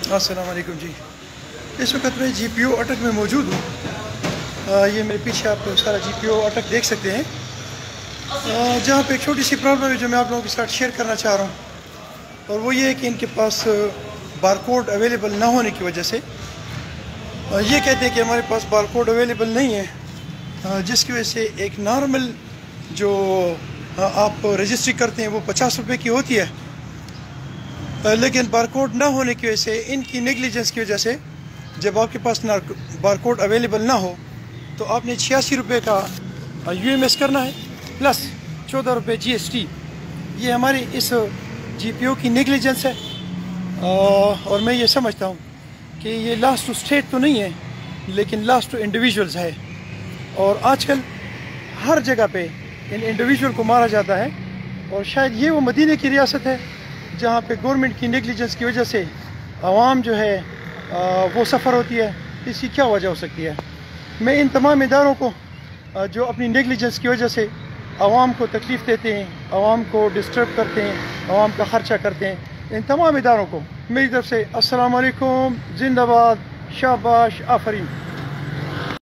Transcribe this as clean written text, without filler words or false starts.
अस्सलाम वालेकुम जी। इस वक्त मैं GPO अटक में मौजूद हूँ। ये मेरे पीछे आप सारा GPO अटक देख सकते हैं, जहाँ पे एक छोटी सी प्रॉब्लम है जो मैं आप लोगों के साथ शेयर करना चाह रहा हूँ। और वो ये है कि इनके पास बारकोड अवेलेबल ना होने की वजह से ये कहते हैं कि हमारे पास बारकोड अवेलेबल नहीं है, जिसकी वजह से एक नॉर्मल जो आप रजिस्ट्री करते हैं वो 50 रुपये की होती है, लेकिन बारकोड ना होने की वजह से, इनकी नेगलिजेंस की वजह से, जब आपके पास बारकोड अवेलेबल ना हो तो आपने 86 रुपये का UMS करना है प्लस 14 रुपये GST। ये हमारी इस GPO की नेगलिजेंस है। और मैं ये समझता हूँ कि ये लास्ट टू स्टेट तो नहीं है, लेकिन लास्ट टू इंडिविजुअल्स है। और आजकल हर जगह पे इन इंडिविजुअल को मारा जाता है, और शायद ये वो मदीने की रियासत है जहाँ पे गवर्नमेंट की नेगलिजेंस की वजह से आवाम जो है वो सफ़र होती है। इसकी क्या वजह हो सकती है? मैं इन तमाम इदारों को जो अपनी नेगलिजेंस की वजह से आवाम को तकलीफ़ देते हैं, आवाम को डिस्टर्ब करते हैं, आवाम का ख़र्चा करते हैं, इन तमाम इदारों को मेरी तरफ से अस्सलाम वालेकुम, जिंदाबाद, शाबाश, आफरीन।